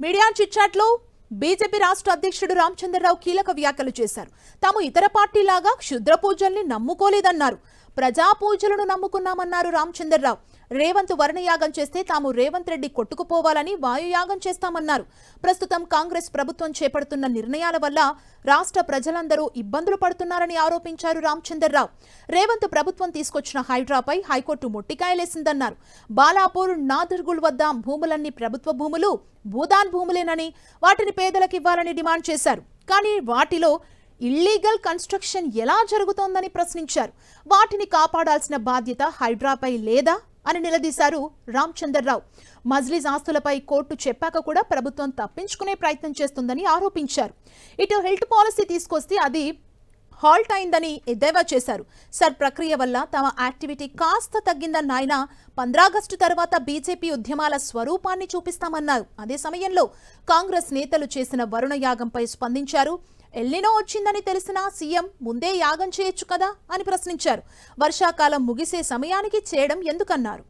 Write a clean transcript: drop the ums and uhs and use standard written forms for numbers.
Media చిట్చాట్లో BJP రాష్ట్ర అధ్యక్షుడు రామచంద్రరావు కీలక వ్యాఖ్యలు చేశారు. తాము ఇతర పార్టీలాగా క్షుద్ర పూజల్ని నమ్ముకోలేదన్నారు. ప్రజా పూజలను నమ్ముకున్నామన్నారు రామచంద్రరావు. రేవంత్ వర్ణయాగం చేస్తే తాము రేవంత్ రెడ్డి కొట్టుకుపోవాలని వాయుయాగం చేస్తామన్నారు. ప్రస్తుతం కాంగ్రెస్ ప్రభుత్వం చేపడుతున్న నిర్ణయాల వల్ల రాష్ట్ర ప్రజలందరూ ఇబ్బందులు పడుతున్నారని ఆరోపించారు రామచంద్రరావు. రేవంత్ ప్రభుత్వం తీసుకొచ్చిన హైడ్రాపై హైకోర్టు మొట్టికాయలేసిందన్నారు. బాలాపూర్ నాదర్గుల్ వద్ద భూములన్నీ ప్రభుత్వ భూములు, భూదాన్ భూములేనని వాటిని పేదలకు ఇవ్వాలని డిమాండ్ చేశారు. కానీ వాటిలో ఇల్లీగల్ కన్స్ట్రక్షన్ ఎలా జరుగుతోందని ప్రశ్నించారు. వాటిని కాపాడాల్సిన బాధ్యత హైడ్రాపై లేదా అని నిలదీశారు రామచంద్రరావు. మజ్లిస్ ఆస్తులపై కోర్టు చెప్పాక కూడా ప్రభుత్వం తప్పించుకునే ప్రయత్నం చేస్తుందని ఆరోపించారు. ఇటు హెల్త్ పాలసీ తీసుకొస్తే అది హాల్ట్ అయిందని ఎద్దేవా చేశారు. సర్ ప్రక్రియ వల్ల తమ యాక్టివిటీ కాస్త తగ్గిందన్న ఆయన 15 ఆగస్టు తర్వాత బీజేపీ ఉద్యమాల స్వరూపాన్ని చూపిస్తామన్నారు. అదే సమయంలో కాంగ్రెస్ నేతలు చేసిన వరుణ యాగంపై స్పందించారు. ఎల్నినో వచ్చిందని తెలిసినా సీఎం ముందే యాగం చేయొచ్చు కదా అని ప్రశ్నించారు. వర్షాకాలం ముగిసే సమయానికి చేయడం ఎందుకన్నారు.